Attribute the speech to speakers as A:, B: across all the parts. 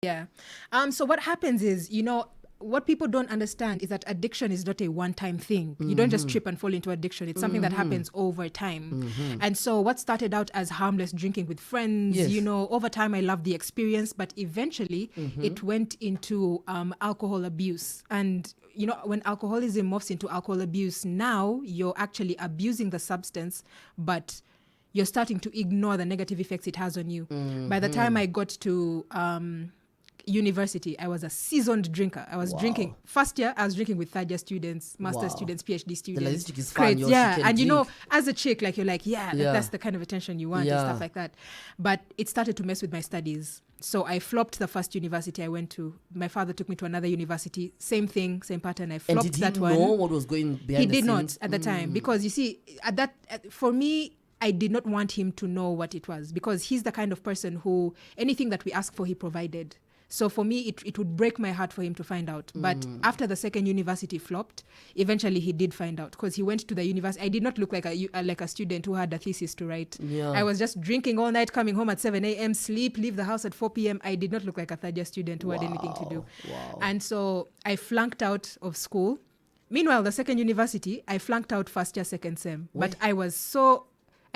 A: Yeah. So what happens is, what people don't understand is that addiction is not a one-time thing. You don't just trip and fall into addiction. It's something that happens over time. And so what started out as harmless drinking with friends,
B: Yes.
A: over time I loved the experience, but eventually it went into alcohol abuse. And, when alcoholism morphs into alcohol abuse, now you're actually abusing the substance, but you're starting to ignore the negative effects it has on you. By the time I got to university, I was a seasoned drinker. I was drinking. First year, I was drinking with third year students, master's students, PhD students.
B: The logistic is fun.
A: Grades, yeah.
B: She can
A: And
B: drink.
A: As a chick, like you're like, that's the kind of attention you want and
B: Yeah.
A: stuff like that. But it started to mess with my studies. So I flopped the first university I went to. My father took me to another university. Same thing, same pattern. I
B: And
A: flopped
B: did he
A: that
B: know
A: one.
B: what was going behind
A: He
B: the
A: did
B: scenes?
A: not at the time, because you see, for me, I did not want him to know what it was, because he's the kind of person who anything that we asked for, he provided. So for me, it would break my heart for him to find out. But after the second university flopped, eventually he did find out, because he went to the university. I did not look like a student who had a thesis to write.
B: Yeah.
A: I was just drinking all night, coming home at 7 a.m., sleep, leave the house at 4 p.m. I did not look like a third year student who had anything to do.
B: Wow.
A: And so I flunked out of school. Meanwhile, the second university, I flunked out first year, second sem. But I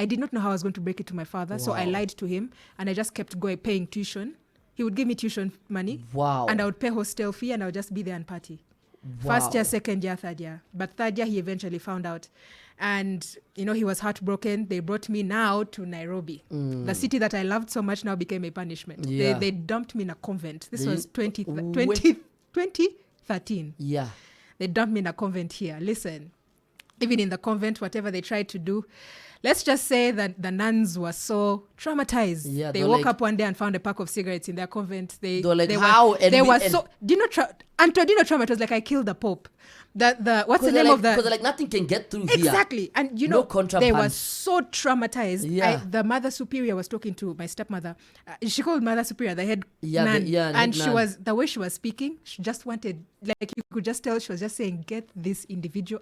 A: did not know how I was going to break it to my father. So I lied to him, and I just kept paying tuition. He would give me tuition money.
B: Wow.
A: And I would pay hostel fee, and I would just be there and party.
B: Wow.
A: First year, second year, third year. But third year, he eventually found out. And, he was heartbroken. They brought me now to Nairobi. The city that I loved so much now became a punishment.
B: Yeah.
A: They dumped me in a convent. This was 2013.
B: Yeah.
A: They dumped me in a convent here. Listen, even in the convent, whatever they tried to do, let's just say that the nuns were so traumatized.
B: Yeah,
A: they
B: they're
A: woke
B: like-
A: up one day and found a pack of cigarettes in their convent.
B: They were like, how? And
A: They
B: we-
A: were
B: and-
A: so. Anto, do you know trauma? It was like I killed the Pope. What's the name of the?
B: Because like nothing can get through here.
A: Exactly. And
B: No contraband.
A: they were so traumatized.
B: Yeah.
A: The mother superior was talking to my stepmother. She called mother superior the head
B: Yeah,
A: nun.
B: head
A: And she
B: nun.
A: was, the way she was speaking, she just wanted, like you could just tell she was just saying, get this individual